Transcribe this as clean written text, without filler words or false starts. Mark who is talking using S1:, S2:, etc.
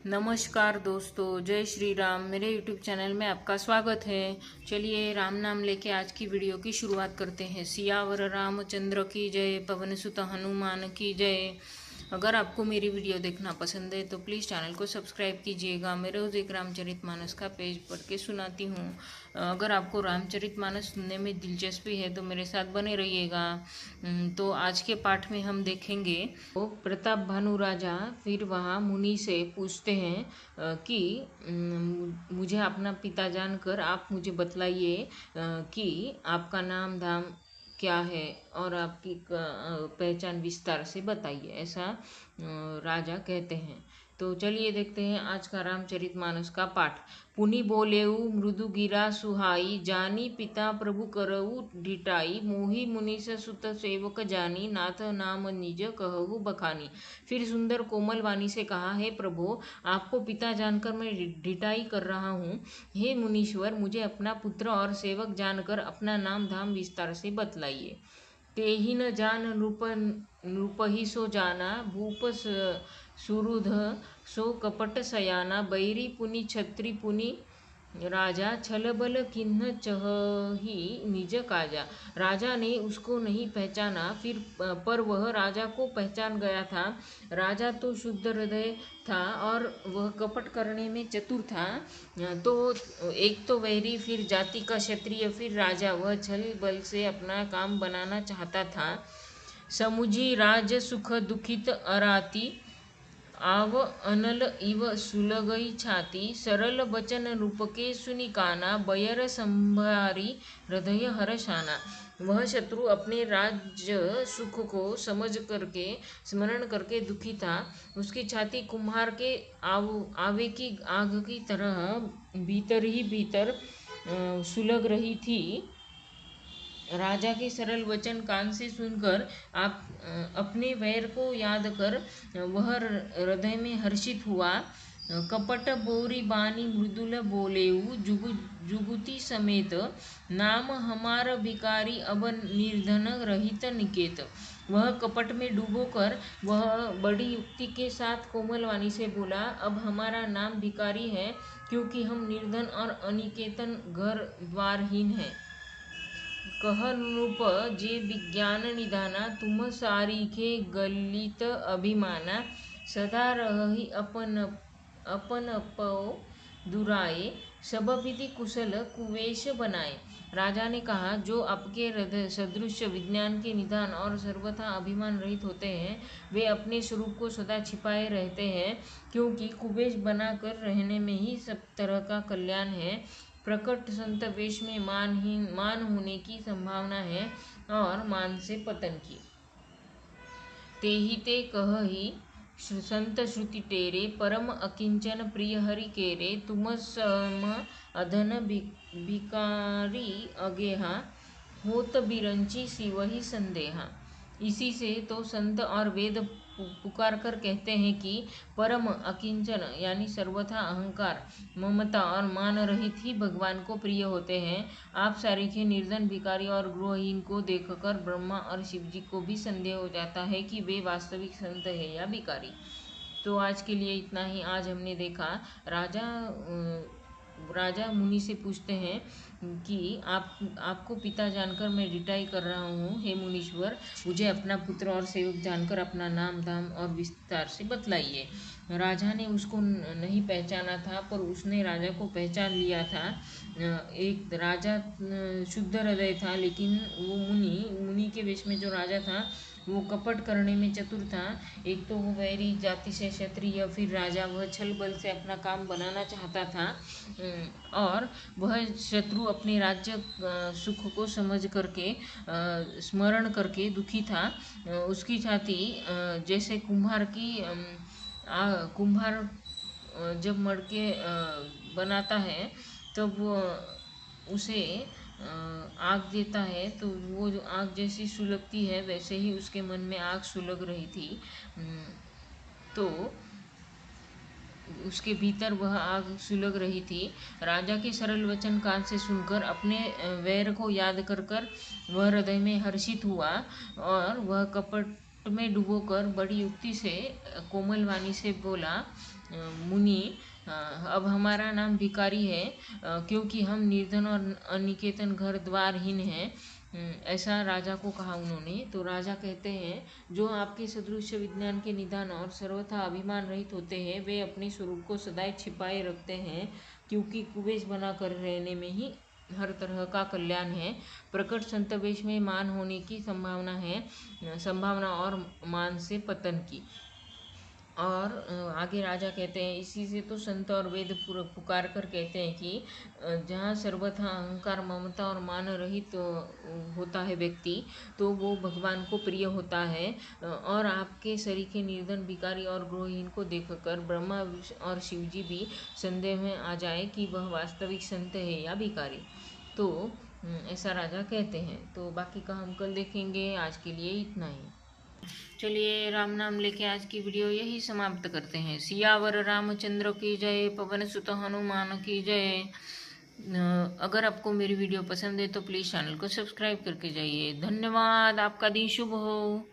S1: नमस्कार दोस्तों, जय श्री राम। मेरे यूट्यूब चैनल में आपका स्वागत है। चलिए राम नाम लेके आज की वीडियो की शुरुआत करते हैं। सियावर रामचंद्र की जय, पवन सुत हनुमान की जय। अगर आपको मेरी वीडियो देखना पसंद है तो प्लीज़ चैनल को सब्सक्राइब कीजिएगा। मैं रोज़ एक रामचरितमानस का पेज पढ़ के सुनाती हूँ। अगर आपको रामचरितमानस सुनने में दिलचस्पी है तो मेरे साथ बने रहिएगा। तो आज के पाठ में हम देखेंगे तो प्रताप भानु राजा फिर वहाँ मुनि से पूछते हैं कि मुझे अपना पिता जानकर आप मुझे बतलाइए कि आपका नाम धाम क्या है और आपकी पहचान विस्तार से बताइए, ऐसा राजा कहते हैं। तो चलिए देखते हैं आज का रामचरितमानस का पाठ। पुनि बोलेऊ मृदु गिरा सुहाई, जानी पिता प्रभु करऊ ढिठाई, मोहि मुनीस सुत सेवक जानी, नाथ नाम निज कहु बखानी। फिर सुंदर कोमल वाणी से कहा, हे प्रभु, आपको पिता जानकर मैं ढिठाई कर रहा हूँ। हे मुनीश्वर, मुझे अपना पुत्र और सेवक जानकर अपना नाम धाम विस्तार से बतलाइए। तेहि न जान नृपहि सो जाना, भूप सुरुध सो कपट सयाना, बैरी पुनि छत्री पुनि राजा, छल बल किन्ह चही निज काजा। राजा ने उसको नहीं पहचाना, फिर पर वह राजा को पहचान गया था। राजा तो शुद्ध हृदय था और वह कपट करने में चतुर था। तो एक तो वैरी, फिर जाति का क्षत्रिय, फिर राजा। वह छल बल से अपना काम बनाना चाहता था। समुझी राज सुख दुखित अराती, आव अनल इव सुलगई छाती, सरल बचन रूपके सुनि काना, बयर संभारी हृदय हर्षाना। वह शत्रु अपने राज्य सुख को समझ करके स्मरण करके दुखी था। उसकी छाती कुम्हार के आवे की आग की तरह भीतर ही भीतर सुलग रही थी। राजा के सरल वचन कान से सुनकर आप अपने वैर को याद कर वह हृदय में हर्षित हुआ। कपट बोरी बानी मृदुल बोलेऊ, जुगुति समेत, नाम हमार भिकारी अब निर्धन रहित निकेत। वह कपट में डूबोकर वह बड़ी युक्ति के साथ कोमल वाणी से बोला, अब हमारा नाम भिकारी है, क्योंकि हम निर्धन और अनिकेतन घर द्वारहीन हैं। कह नृप जे विज्ञान निधाना, तुम सारीखे गलित अभिमाना, सदा रही अपन पो दुराए, सब विधि कुशल कुवेश बनाए। राजा ने कहा, जो आपके हृदय सदृश विज्ञान के निधान और सर्वथा अभिमान रहित होते हैं, वे अपने स्वरूप को सदा छिपाए रहते हैं, क्योंकि कुवेश बनाकर रहने में ही सब तरह का कल्याण है। प्रकट संत वेश में मान होने की संभावना है और मान से पतन की। तेहि ते कहि संत श्रुति टेरे, परम अकिंचन प्रिय हरि केरे, तुम सम अधन भिकारी अगेहा, होत बिरंची शिवहि संदेहा। इसी से तो संत और वेद पुकार कर कहते हैं कि परम अकिंचन यानी सर्वथा अहंकार, ममता और मान रहित ही भगवान को प्रिय होते हैं। आप सारीखे निर्धन भिखारी और गृहहीन को देखकर ब्रह्मा और शिव जी को भी संदेह हो जाता है कि वे वास्तविक संत है या भिखारी। तो आज के लिए इतना ही। आज हमने देखा राजा मुनि से पूछते हैं कि आपको पिता जानकर मैं ढिठाई कर रहा हूँ। हे मुनीश्वर, मुझे अपना पुत्र और सेवक जानकर अपना नाम धाम और विस्तार से बतलाइए। राजा ने उसको नहीं पहचाना था, पर उसने राजा को पहचान लिया था। एक राजा शुद्ध हृदय था, लेकिन वो मुनि के वेश में जो राजा था वो कपट करने में चतुर था। एक तो वो वैरी जाति से क्षत्रिय, फिर राजा। वह छल बल से अपना काम बनाना चाहता था और वह शत्रु अपने राज्य सुख को समझ करके स्मरण करके दुखी था। उसकी छाती जैसे कुम्हार जब मड़के बनाता है तब वो उसे आग देता है, तो वो जो आग जैसी सुलगती है, वैसे ही उसके मन में आग सुलग रही थी। तो उसके भीतर वह आग सुलग रही थी। राजा के सरल वचन कान से सुनकर अपने वैर को याद कर वह हृदय में हर्षित हुआ और वह कपट में डूबोकर बड़ी युक्ति से कोमल वाणी से बोला मुनि, अब हमारा नाम भिखारी है, क्योंकि हम निर्धन और अनिकेतन घर द्वारहीन हैं। ऐसा राजा को कहा उन्होंने। तो राजा कहते हैं, जो आपके सदृश विज्ञान के निदान और सर्वथा अभिमान रहित होते हैं, वे अपने स्वरूप को सदैव छिपाए रखते हैं, क्योंकि कुवेश बना कर रहने में ही हर तरह का कल्याण है। प्रकट संतवेश में मान होने की संभावना और मान से पतन की। और आगे राजा कहते हैं, इसी से तो संत और वेद पुकार कर कहते हैं कि जहाँ सर्वथा अहंकार, ममता और मान रहित होता है व्यक्ति, तो वो भगवान को प्रिय होता है। और आपके सरीखे निर्धन, भिखारी और गृहहीन को देखकर ब्रह्मा और शिवजी भी संदेह में आ जाए कि वह वास्तविक संत है या भिखारी। तो ऐसा राजा कहते हैं। तो बाकी का हम कल देखेंगे। आज के लिए इतना ही। चलिए, राम नाम लेके आज की वीडियो यही समाप्त करते हैं। सियावर रामचंद्र की जय, पवन सुत हनुमान की जय। अगर आपको मेरी वीडियो पसंद है तो प्लीज़ चैनल को सब्सक्राइब करके जाइए। धन्यवाद। आपका दिन शुभ हो।